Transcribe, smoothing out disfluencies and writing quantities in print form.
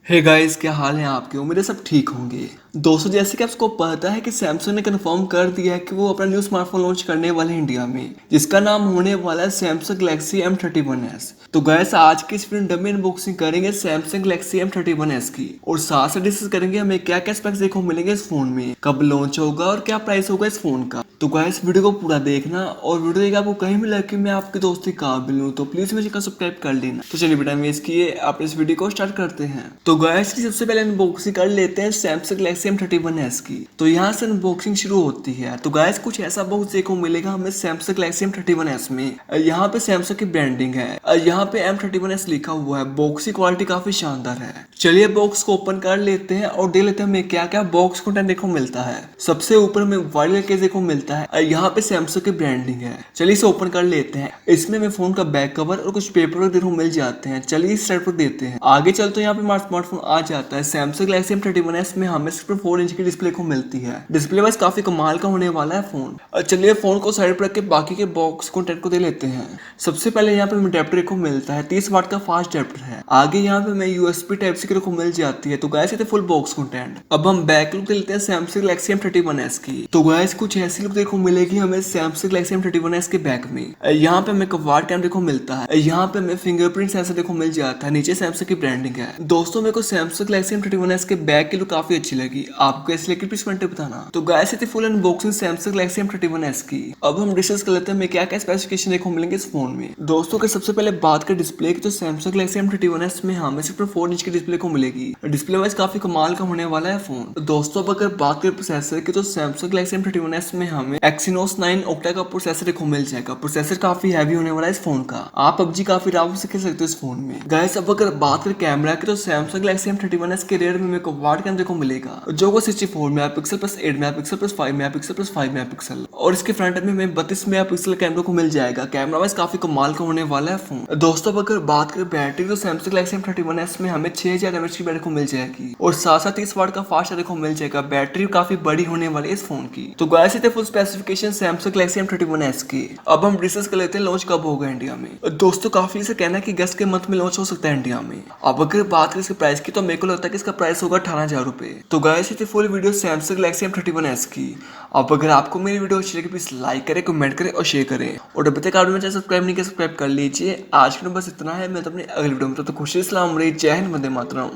Hey guys, क्या हाल है आपके। उम्मीद है सब ठीक होंगे। दोस्तों, जैसे कि आपको पता है कि सैमसंग ने कंफर्म कर दिया है कि वो अपना न्यू स्मार्टफोन लॉन्च करने वाले हैं इंडिया में, जिसका नाम होने वाला है सैमसंग गैलेक्सी M31s। तो गाइस, आज की इस वीडियो में अनबॉक्सिंग करेंगे सैमसंग गैलेक्सी M31s की, और साथ साथ डिस्कस करेंगे हमें क्या क्या स्पेक्स देखने को मिलेंगे इस फोन में, कब लॉन्च होगा और क्या प्राइस होगा इस फोन का। तो गाइस, वीडियो को पूरा देखना, और वीडियो देखिए आपको कहीं मिला कि मैं आपके दोस्त के काबिल हूँ तो प्लीज मुझे सब्सक्राइब कर लेना। तो चलिए बेटा, वेस्ट किए आप इस वीडियो को स्टार्ट करते हैं। तो गाइस की सबसे पहले अनबॉक्सिंग कर लेते हैं सैमसंग गैलेक्सी M31s की। तो यहाँ से अनबॉक्सिंग शुरू होती है। तो गाइस, कुछ ऐसा बॉक्स देखने को मिलेगा हमें सैमसंग गैलेक्सी M31s में। यहाँ पे सैमसंग की ब्रांडिंग है, यहाँ पे M31s लिखा हुआ है। बॉक्स की क्वालिटी काफी शानदार है। चलिए बॉक्स को ओपन कर लेते हैं और देख लेते हैं हमें क्या क्या बॉक्स कंटेंट देखने को मिलता है। सबसे ऊपर में वाइट कलर के देखने को मिलता है, यहाँ पे सैमसंग की ब्रांडिंग है। चलिए इसे ओपन कर लेते हैं। इसमें हमें फोन का बैक कवर और कुछ पेपर देखने को मिल जाते हैं। चलिए इस साइड पर देते हैं। आगे चलते यहाँ पे हमारा स्मार्टफोन आ जाता है। सैमसंग गैलेक्सी M31s में हमें सिर्फ 4 इंच की डिस्प्ले को मिलती है। डिस्प्ले वाइज काफी कमाल का होने वाला है फोन। और चलिए फोन को साइड पर रख के बाकी के बॉक्स कंटेंट को दे लेते हैं। सबसे पहले यहाँ पे हमें अडेप्टर को मिलता है, 30 वाट का फास्ट अडेप्टर है। आगे यहाँ पे हमें USB टाइप सी को मिल जाती है। तो गाइस, ये फुल बॉक्स कंटेंट। अब हम बैक लुक लेते हैं सैमसंग गैलेक्सी M31s की। तो गाइस, कुछ ऐसी लुक देखने को मिलेगी हमें सैमसंग गैलेक्सी M31s के बैक में। यहाँ पे हमें क्वाड कैमरा देखो मिलता है। यहाँ पे हमें फिंगरप्रिंट सेंसर देखो मिल जाता है। नीचे सैमसंग की ब्रांडिंग है। दोस्तों, मेरे को सैमसंग गैलेक्सी M31s के बैक की लुक काफी अच्छी लगी। आपको कैसी लगी प्लीज कमेंट में बताना। तो गाइस, ये full unboxing Samsung Galaxy M31s की। अब हम डिस्कस कर लेते हैं हमें क्या क्या स्पेसिफिकेशन देखो मिलेंगे इस फोन में। दोस्तों, सबसे पहले बात करें डिस्प्ले की, तो सैमसंग गैलेक्सी M31s में हमें सिर्फ 4 इंच की डिस्प्ले को मिलेगी। डिस्प्ले वाइज काफी कमाल का होने वाला है फोन। दोस्तों, अब अगर बात करें प्रोसेसर की, तो सैमसंग गैलेक्सी M31s में हमें Exynos 9 ऑक्टा का प्रोसेसर देखो मिल जाएगा। प्रोसेसर काफी हैवी होने वाला है इस फोन का। आप PUBG काफी आराम से खेल सकते हो इस फोन में। गाइस, अब अगर बात करें कैमरा की, तो सैमसंग गैलेक्सी M31s के रेयर में मेरे को वाइड कैमरा देखो मिलेगा, जो को 64 megapixel plus 8 megapixel plus 5 megapixel plus 5 megapixel, और इसके फ्रंट एंड में हमें 32 मेगापिक्सल कैमरा को मिल जाएगा। कैमरा वाइज काफी कमाल का होने वाला है फोन। दोस्तों, अब अगर बात करें बैटरी, तो सैमसंग गैलेक्सी M31s में हमें 6000 mAh की बैटरी को मिल जाएगी, और साथ साथ 30 वाट का फास्ट चार्जर को मिल जाएगा। बैटरी काफी बड़ी होने वाली है इस फोन की। तो गाइस, ये थे full specification Samsung Galaxy M31s की। अब हम डिस्कस कर लेते हैं लॉन्च कब होगा इंडिया में। दोस्तों, काफी से कहना है कि अगस्त के मंथ में लॉन्च हो सकता है इंडिया में। अब अगर बात करें इसके प्राइस की, तो मेरे को लगता है कि इसका प्राइस होगा 18,000 रुपए। तो गाइस, ये थी full video Samsung Galaxy M31s की। अब अगर आपको मेरी वीडियो अच्छी लगी, प्लीज लाइक करें, कमेंट करें और शेयर करें। और अभी तक आपने चैनल सब्सक्राइब नहीं किया, सब्सक्राइब कर लीजिए। आज के लिए बस इतना है। मैं तो अपनी अगली वीडियो में, तो खुशी सलाम रही। जय हिंद, वंदे मातरम।